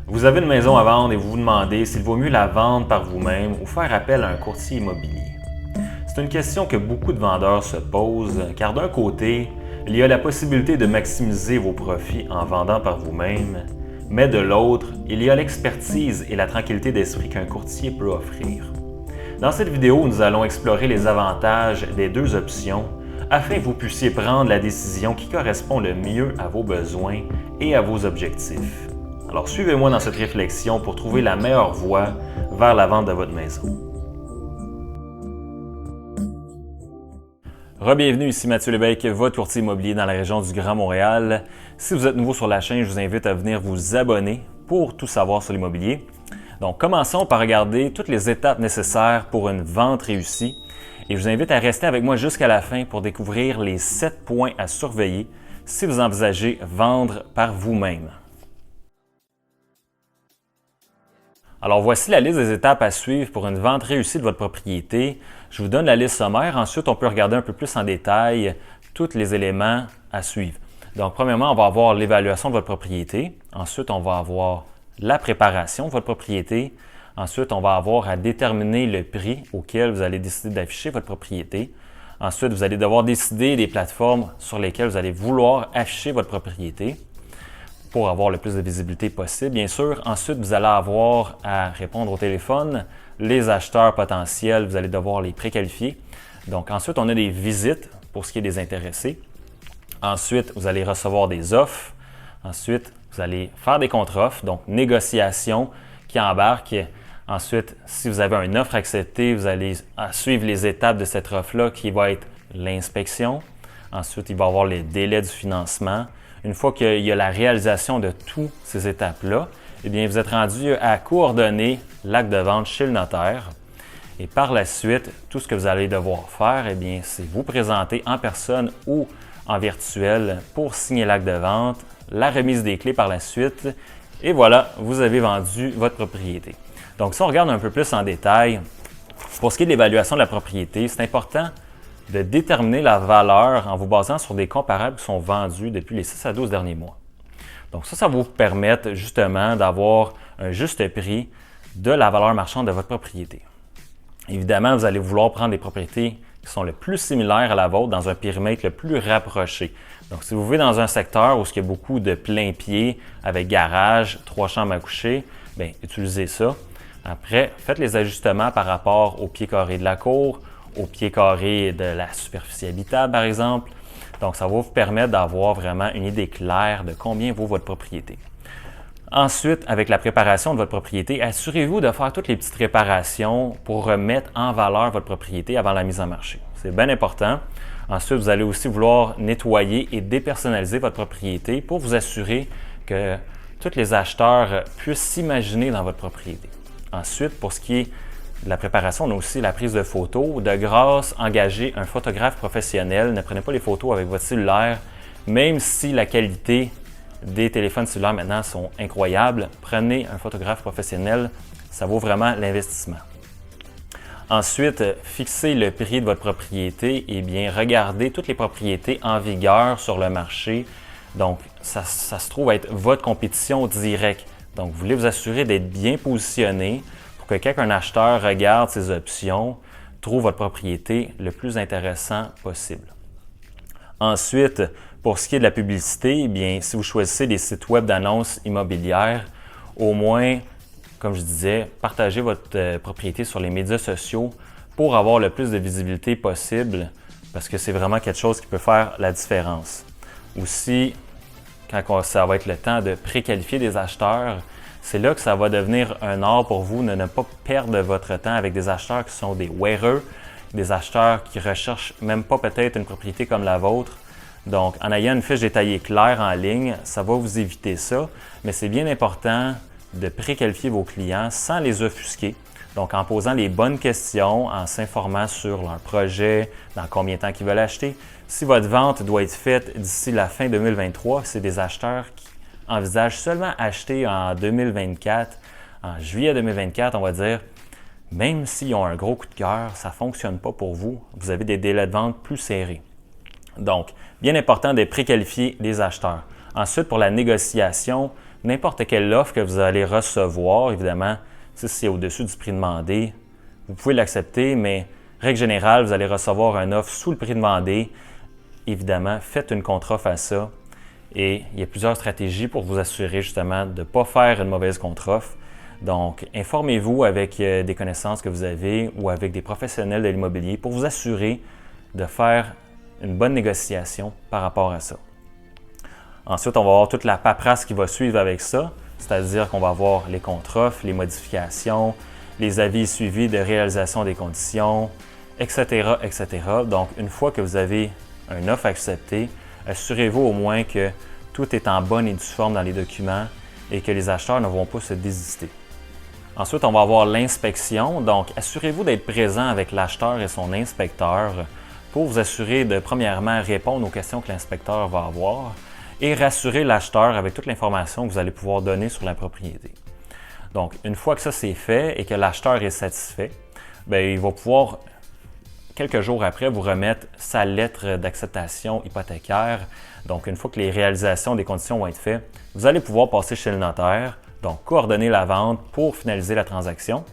Vous avez une maison à vendre et vous vous demandez s'il vaut mieux la vendre par vous-même ou faire appel à un courtier immobilier. C'est une question que beaucoup de vendeurs se posent car d'un côté, il y a la possibilité de maximiser vos profits en vendant par vous-même, mais de l'autre, il y a l'expertise et la tranquillité d'esprit qu'un courtier peut offrir. Dans cette vidéo, nous allons explorer les avantages des deux options afin que vous puissiez prendre la décision qui correspond le mieux à vos besoins et à vos objectifs. Alors suivez-moi dans cette réflexion pour trouver la meilleure voie vers la vente de votre maison. Re-bienvenue, ici Mathieu Lévesque, votre courtier immobilier dans la région du Grand Montréal. Si vous êtes nouveau sur la chaîne, je vous invite à venir vous abonner pour tout savoir sur l'immobilier. Donc commençons par regarder toutes les étapes nécessaires pour une vente réussie et je vous invite à rester avec moi jusqu'à la fin pour découvrir les 7 points à surveiller si vous envisagez vendre par vous-même. Alors voici la liste des étapes à suivre pour une vente réussie de votre propriété. Je vous donne la liste sommaire. Ensuite, on peut regarder un peu plus en détail tous les éléments à suivre. Donc, premièrement, on va avoir l'évaluation de votre propriété. Ensuite, on va avoir la préparation de votre propriété. Ensuite, on va avoir à déterminer le prix auquel vous allez décider d'afficher votre propriété. Ensuite, vous allez devoir décider des plateformes sur lesquelles vous allez vouloir afficher votre propriété pour avoir le plus de visibilité possible, bien sûr. Ensuite, vous allez avoir à répondre au téléphone. Les acheteurs potentiels, vous allez devoir les préqualifier. Donc, ensuite, on a des visites pour ce qui est des intéressés. Ensuite, vous allez recevoir des offres. Ensuite, vous allez faire des contre-offres, donc négociation qui embarque. Ensuite, si vous avez une offre acceptée, vous allez suivre les étapes de cette offre-là qui va être l'inspection. Ensuite, il va y avoir les délais du financement. Une fois qu'il y a la réalisation de toutes ces étapes-là, eh bien, vous êtes rendu à coordonner l'acte de vente chez le notaire. Et par la suite, tout ce que vous allez devoir faire, eh bien, c'est vous présenter en personne ou en virtuel pour signer l'acte de vente, la remise des clés par la suite. Et voilà, vous avez vendu votre propriété. Donc, si on regarde un peu plus en détail, pour ce qui est de l'évaluation de la propriété, c'est important de déterminer la valeur en vous basant sur des comparables qui sont vendus depuis les 6 à 12 derniers mois. Donc ça va vous permettre justement d'avoir un juste prix de la valeur marchande de votre propriété. Évidemment, vous allez vouloir prendre des propriétés qui sont le plus similaires à la vôtre dans un périmètre le plus rapproché. Donc si vous vivez dans un secteur où il y a beaucoup de plein-pied avec garage, 3 chambres à coucher, bien, utilisez ça. Après, faites les ajustements par rapport au pied carré de la cour, au pied carré de la superficie habitable, par exemple. Donc, ça va vous permettre d'avoir vraiment une idée claire de combien vaut votre propriété. Ensuite, avec la préparation de votre propriété, assurez-vous de faire toutes les petites réparations pour remettre en valeur votre propriété avant la mise en marché. C'est bien important. Ensuite, vous allez aussi vouloir nettoyer et dépersonnaliser votre propriété pour vous assurer que tous les acheteurs puissent s'imaginer dans votre propriété. Ensuite, pour ce qui est de la préparation, on a aussi la prise de photos. De grâce, engagez un photographe professionnel. Ne prenez pas les photos avec votre cellulaire, même si la qualité des téléphones cellulaires maintenant sont incroyables. Prenez un photographe professionnel, ça vaut vraiment l'investissement. Ensuite, fixez le prix de votre propriété et bien regardez toutes les propriétés en vigueur sur le marché. Donc, ça se trouve être votre compétition directe. Donc, vous voulez vous assurer d'être bien positionné pour que quand un acheteur regarde ses options, trouve votre propriété le plus intéressant possible. Ensuite, pour ce qui est de la publicité, eh bien, si vous choisissez des sites web d'annonces immobilières, au moins, comme je disais, partagez votre propriété sur les médias sociaux pour avoir le plus de visibilité possible parce que c'est vraiment quelque chose qui peut faire la différence. Aussi, quand ça va être le temps de préqualifier des acheteurs, c'est là que ça va devenir un art pour vous de ne pas perdre votre temps avec des acheteurs qui sont des wéreux, des acheteurs qui ne recherchent même pas peut-être une propriété comme la vôtre. Donc, en ayant une fiche détaillée claire en ligne, ça va vous éviter ça, mais c'est bien important de préqualifier vos clients sans les offusquer. Donc, en posant les bonnes questions, en s'informant sur leur projet, dans combien de temps ils veulent acheter. Si votre vente doit être faite d'ici la fin 2023, c'est des acheteurs qui envisagent seulement acheter en 2024, en juillet 2024, on va dire, même s'ils ont un gros coup de cœur, ça ne fonctionne pas pour vous. Vous avez des délais de vente plus serrés. Donc, bien important de préqualifier les acheteurs. Ensuite, pour la négociation, n'importe quelle offre que vous allez recevoir, évidemment, si c'est au-dessus du prix demandé, vous pouvez l'accepter, mais règle générale, vous allez recevoir une offre sous le prix demandé. Évidemment, faites une contre-offre à ça. Et il y a plusieurs stratégies pour vous assurer justement de ne pas faire une mauvaise contre-offre. Donc, informez-vous avec des connaissances que vous avez ou avec des professionnels de l'immobilier pour vous assurer de faire une bonne négociation par rapport à ça. Ensuite, on va avoir toute la paperasse qui va suivre avec ça, c'est-à-dire qu'on va avoir les contre-offres, les modifications, les avis suivis de réalisation des conditions, etc., etc. Donc, une fois que vous avez une offre acceptée, assurez-vous au moins que tout est en bonne et due forme dans les documents et que les acheteurs ne vont pas se désister. Ensuite, on va avoir l'inspection. Donc, assurez-vous d'être présent avec l'acheteur et son inspecteur pour vous assurer de, premièrement, répondre aux questions que l'inspecteur va avoir et rassurer l'acheteur avec toute l'information que vous allez pouvoir donner sur la propriété. Donc, une fois que ça c'est fait et que l'acheteur est satisfait, bien, il va pouvoir, quelques jours après, vous remettre sa lettre d'acceptation hypothécaire. Donc, une fois que les réalisations des conditions vont être faites, vous allez pouvoir passer chez le notaire, donc coordonner la vente pour finaliser la transaction.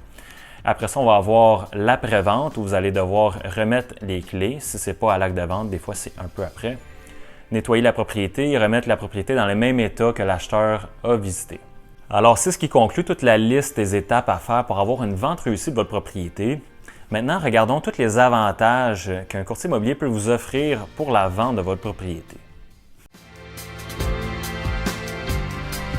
Après ça, on va avoir l'après-vente où vous allez devoir remettre les clés. Si ce n'est pas à l'acte de vente, des fois c'est un peu après. Nettoyer la propriété et remettre la propriété dans le même état que l'acheteur a visité. Alors, c'est ce qui conclut toute la liste des étapes à faire pour avoir une vente réussie de votre propriété. Maintenant, regardons tous les avantages qu'un courtier immobilier peut vous offrir pour la vente de votre propriété.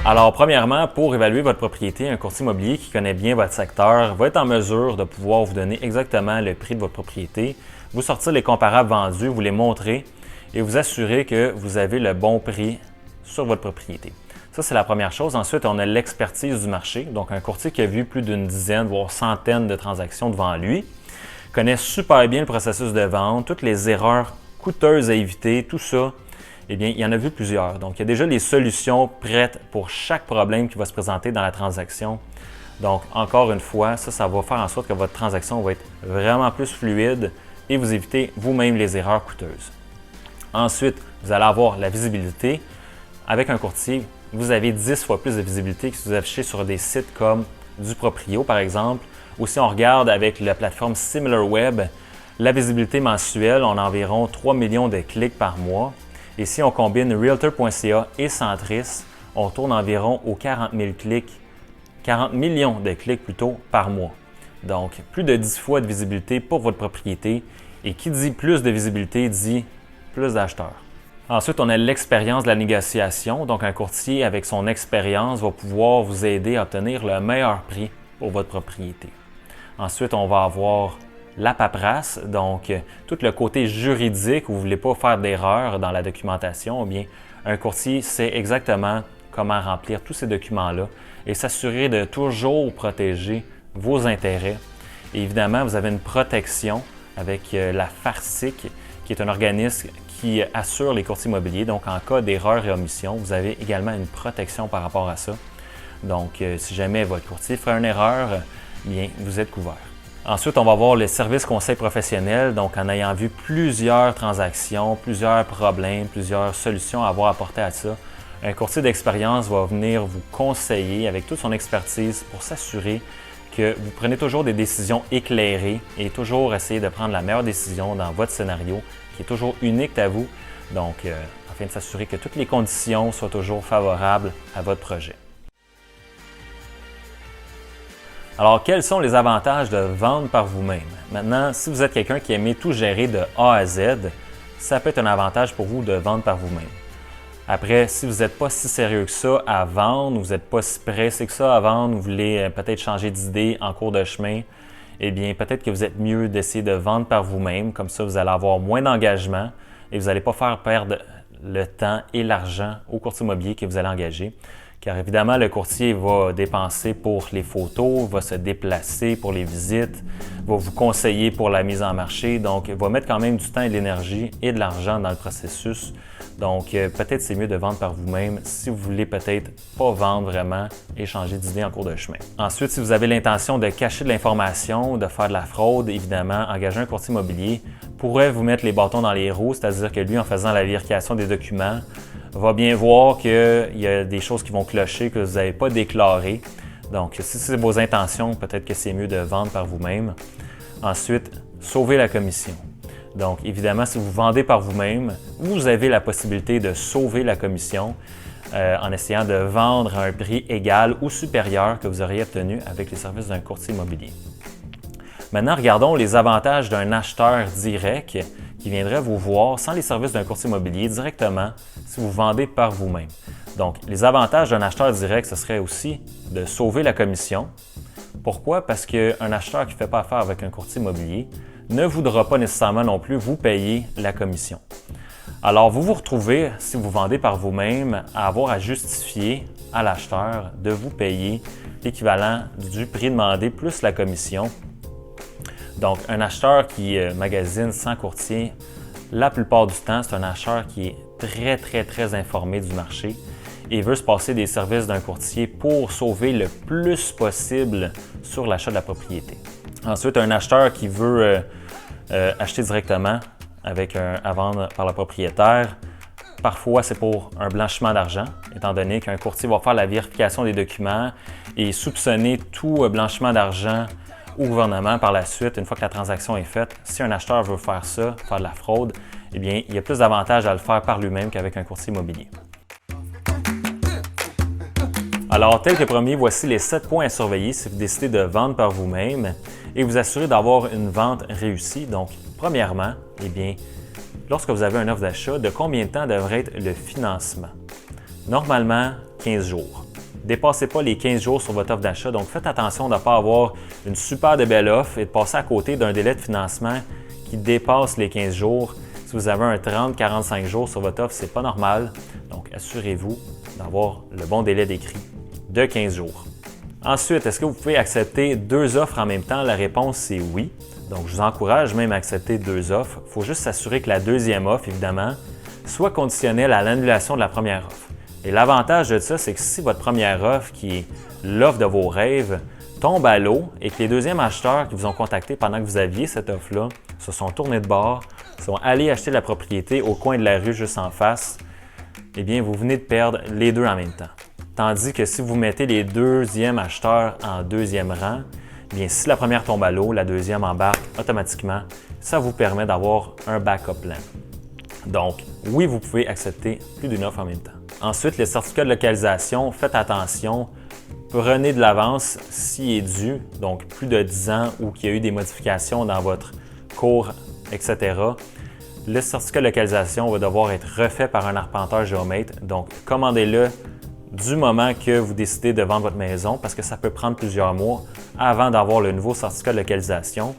Alors, premièrement, pour évaluer votre propriété, un courtier immobilier qui connaît bien votre secteur va être en mesure de pouvoir vous donner exactement le prix de votre propriété, vous sortir les comparables vendus, vous les montrer et vous assurer que vous avez le bon prix sur votre propriété. Ça, c'est la première chose. Ensuite, on a l'expertise du marché. Donc, un courtier qui a vu plus d'une dizaine, voire centaine de transactions devant lui, connaît super bien le processus de vente, toutes les erreurs coûteuses à éviter, tout ça. Eh bien, il y en a vu plusieurs. Donc, il y a déjà les solutions prêtes pour chaque problème qui va se présenter dans la transaction. Donc, encore une fois, ça va faire en sorte que votre transaction va être vraiment plus fluide et vous évitez vous-même les erreurs coûteuses. Ensuite, vous allez avoir la visibilité. Avec un courtier, vous avez 10 fois plus de visibilité que si vous affichez sur des sites comme du Proprio, par exemple. Ou si on regarde avec la plateforme SimilarWeb, la visibilité mensuelle, on a environ 3 millions de clics par mois. Et si on combine Realtor.ca et Centris, on tourne environ aux 40 millions de clics plutôt par mois. Donc, plus de 10 fois de visibilité pour votre propriété. Et qui dit plus de visibilité dit plus d'acheteurs. Ensuite, on a l'expérience de la négociation. Donc, un courtier avec son expérience va pouvoir vous aider à obtenir le meilleur prix pour votre propriété. Ensuite, on va avoir la paperasse, donc tout le côté juridique où vous ne voulez pas faire d'erreur dans la documentation. Eh bien, un courtier sait exactement comment remplir tous ces documents-là et s'assurer de toujours protéger vos intérêts. Et évidemment, vous avez une protection avec la FARCIC, qui est un organisme qui assure les courtiers immobiliers. Donc, en cas d'erreur et omission, vous avez également une protection par rapport à ça. Donc, si jamais votre courtier ferait une erreur, bien, vous êtes couvert. Ensuite, on va voir le service conseil professionnel. Donc, en ayant vu plusieurs transactions, plusieurs problèmes, plusieurs solutions à avoir apportées à ça, un courtier d'expérience va venir vous conseiller avec toute son expertise pour s'assurer que vous prenez toujours des décisions éclairées et toujours essayer de prendre la meilleure décision dans votre scénario qui est toujours unique à vous, donc afin de s'assurer que toutes les conditions soient toujours favorables à votre projet. Alors, quels sont les avantages de vendre par vous-même? Maintenant, si vous êtes quelqu'un qui aime tout gérer de A à Z, ça peut être un avantage pour vous de vendre par vous-même. Après, si vous n'êtes pas si sérieux que ça à vendre, vous n'êtes pas si pressé que ça à vendre, vous voulez peut-être changer d'idée en cours de chemin, eh bien, peut-être que vous êtes mieux d'essayer de vendre par vous-même. Comme ça, vous allez avoir moins d'engagement et vous n'allez pas faire perdre le temps et l'argent au courtier immobilier que vous allez engager. Car évidemment, le courtier va dépenser pour les photos, va se déplacer pour les visites, va vous conseiller pour la mise en marché. Donc, il va mettre quand même du temps et de l'énergie et de l'argent dans le processus. Donc, peut-être c'est mieux de vendre par vous-même si vous voulez peut-être pas vendre vraiment et changer d'idée en cours de chemin. Ensuite, si vous avez l'intention de cacher de l'information, de faire de la fraude, évidemment, engager un courtier immobilier pourrait vous mettre les bâtons dans les roues, c'est-à-dire que lui, en faisant la vérification des documents, va bien voir qu'il y a des choses qui vont clocher que vous n'avez pas déclarées. Donc, si c'est vos intentions, peut-être que c'est mieux de vendre par vous-même. Ensuite, sauver la commission. Donc, évidemment, si vous vendez par vous-même, vous avez la possibilité de sauver la commission en essayant de vendre à un prix égal ou supérieur que vous auriez obtenu avec les services d'un courtier immobilier. Maintenant, regardons les avantages d'un acheteur direct qui viendrait vous voir sans les services d'un courtier immobilier directement si vous vendez par vous-même. Donc, les avantages d'un acheteur direct, ce serait aussi de sauver la commission. Pourquoi? Parce qu'un acheteur qui ne fait pas affaire avec un courtier immobilier ne voudra pas nécessairement non plus vous payer la commission. Alors, vous vous retrouvez, si vous vendez par vous-même, à avoir à justifier à l'acheteur de vous payer l'équivalent du prix demandé plus la commission. Donc, un acheteur qui magasine sans courtier, la plupart du temps, c'est un acheteur qui est très informé du marché et veut se passer des services d'un courtier pour sauver le plus possible sur l'achat de la propriété. Ensuite, un acheteur qui veut acheter directement à vendre par le propriétaire, parfois c'est pour un blanchiment d'argent, étant donné qu'un courtier va faire la vérification des documents et soupçonner tout blanchiment d'argent au gouvernement par la suite, une fois que la transaction est faite. Si un acheteur veut faire ça, faire de la fraude, eh bien, il y a plus d'avantages à le faire par lui-même qu'avec un courtier immobilier. Alors, tel que promis, voici les 7 points à surveiller si vous décidez de vendre par vous-même et vous assurer d'avoir une vente réussie. Donc, premièrement, eh bien, lorsque vous avez une offre d'achat, de combien de temps devrait être le financement? Normalement, 15 jours. Dépassez pas les 15 jours sur votre offre d'achat, donc faites attention de ne pas avoir une super de belle offre et de passer à côté d'un délai de financement qui dépasse les 15 jours. Si vous avez un 30-45 jours sur votre offre, ce n'est pas normal. Donc, assurez-vous d'avoir le bon délai d'écrit de 15 jours. Ensuite, est-ce que vous pouvez accepter 2 offres en même temps? La réponse, c'est oui. Donc, je vous encourage même à accepter 2 offres. Il faut juste s'assurer que la deuxième offre, évidemment, soit conditionnelle à l'annulation de la première offre. Et l'avantage de ça, c'est que si votre première offre, qui est l'offre de vos rêves, tombe à l'eau et que les deuxièmes acheteurs qui vous ont contacté pendant que vous aviez cette offre-là se sont tournés de bord, sont allés acheter la propriété au coin de la rue juste en face, eh bien, vous venez de perdre les deux en même temps. Tandis que si vous mettez les deuxièmes acheteurs en deuxième rang, eh bien, si la première tombe à l'eau, la deuxième embarque automatiquement. Ça vous permet d'avoir un backup plan. Donc, oui, vous pouvez accepter plus d'une offre en même temps. Ensuite, les certificats de localisation, faites attention. Prenez de l'avance s'il est dû, donc plus de 10 ans ou qu'il y a eu des modifications dans votre cours, etc. Le certificat de localisation va devoir être refait par un arpenteur géomètre. Donc, commandez-le du moment que vous décidez de vendre votre maison parce que ça peut prendre plusieurs mois avant d'avoir le nouveau certificat de localisation.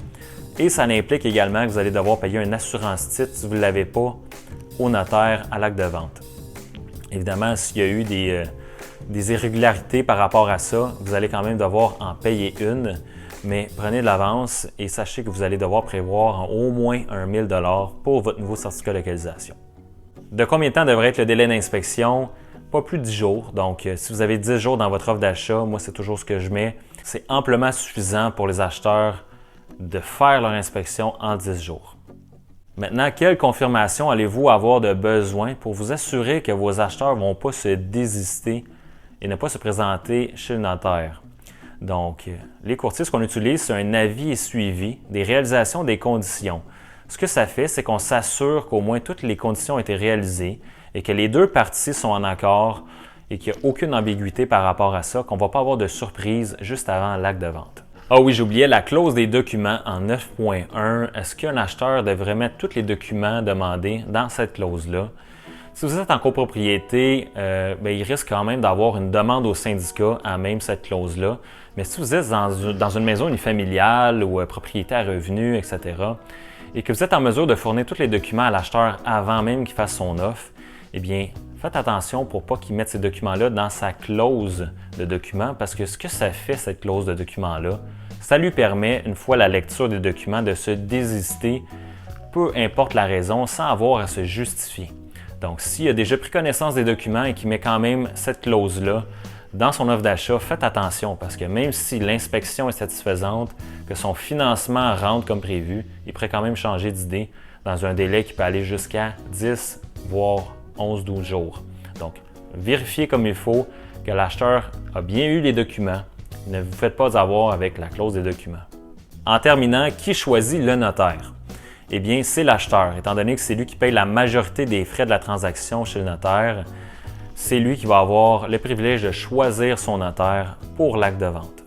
Et ça implique également que vous allez devoir payer une assurance titre si vous ne l'avez pas au notaire à l'acte de vente. Évidemment, s'il y a eu des irrégularités par rapport à ça, vous allez quand même devoir en payer une, mais prenez de l'avance et sachez que vous allez devoir prévoir au moins 1 000 $ pour votre nouveau certificat de localisation. De combien de temps devrait être le délai d'inspection? Pas plus de 10 jours. Donc, si vous avez 10 jours dans votre offre d'achat, moi, c'est toujours ce que je mets. C'est amplement suffisant pour les acheteurs de faire leur inspection en 10 jours. Maintenant, quelle confirmation allez-vous avoir de besoin pour vous assurer que vos acheteurs ne vont pas se désister et ne pas se présenter chez le notaire? Donc, les courtiers, ce qu'on utilise, c'est un avis et suivi des réalisations des conditions. Ce que ça fait, c'est qu'on s'assure qu'au moins toutes les conditions ont été réalisées et que les deux parties sont en accord et qu'il n'y a aucune ambiguïté par rapport à ça, qu'on ne va pas avoir de surprise juste avant l'acte de vente. Ah oui, j'oubliais la clause des documents en 9.1. Est-ce qu'un acheteur devrait mettre tous les documents demandés dans cette clause-là? Si vous êtes en copropriété, il risque quand même d'avoir une demande au syndicat à même cette clause-là. Mais si vous êtes dans une maison unifamiliale ou propriété à revenus, etc., et que vous êtes en mesure de fournir tous les documents à l'acheteur avant même qu'il fasse son offre, eh bien, faites attention pour ne pas qu'il mette ces documents-là dans sa clause de documents parce que ce que ça fait, cette clause de documents-là, ça lui permet, une fois la lecture des documents, de se désister, peu importe la raison, sans avoir à se justifier. Donc, s'il a déjà pris connaissance des documents et qu'il met quand même cette clause-là dans son offre d'achat, faites attention parce que même si l'inspection est satisfaisante, que son financement rentre comme prévu, il pourrait quand même changer d'idée dans un délai qui peut aller jusqu'à 10, voire 11-12 jours. Donc, vérifiez comme il faut que l'acheteur a bien eu les documents. Ne vous faites pas avoir avec la clause des documents. En terminant, qui choisit le notaire? Eh bien, c'est l'acheteur, étant donné que c'est lui qui paye la majorité des frais de la transaction chez le notaire. C'est lui qui va avoir le privilège de choisir son notaire pour l'acte de vente.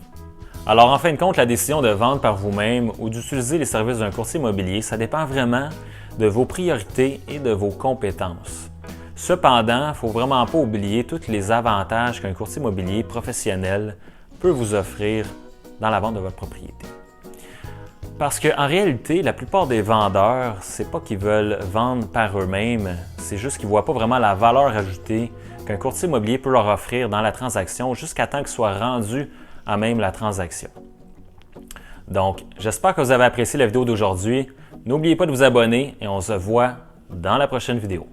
Alors, en fin de compte, la décision de vendre par vous-même ou d'utiliser les services d'un courtier immobilier, ça dépend vraiment de vos priorités et de vos compétences. Cependant, il ne faut vraiment pas oublier tous les avantages qu'un courtier immobilier professionnel peut vous offrir dans la vente de votre propriété. Parce qu'en réalité, la plupart des vendeurs, c'est pas qu'ils veulent vendre par eux-mêmes, c'est juste qu'ils ne voient pas vraiment la valeur ajoutée qu'un courtier immobilier peut leur offrir dans la transaction jusqu'à temps qu'il soit rendu à même la transaction. Donc, j'espère que vous avez apprécié la vidéo d'aujourd'hui. N'oubliez pas de vous abonner et on se voit dans la prochaine vidéo.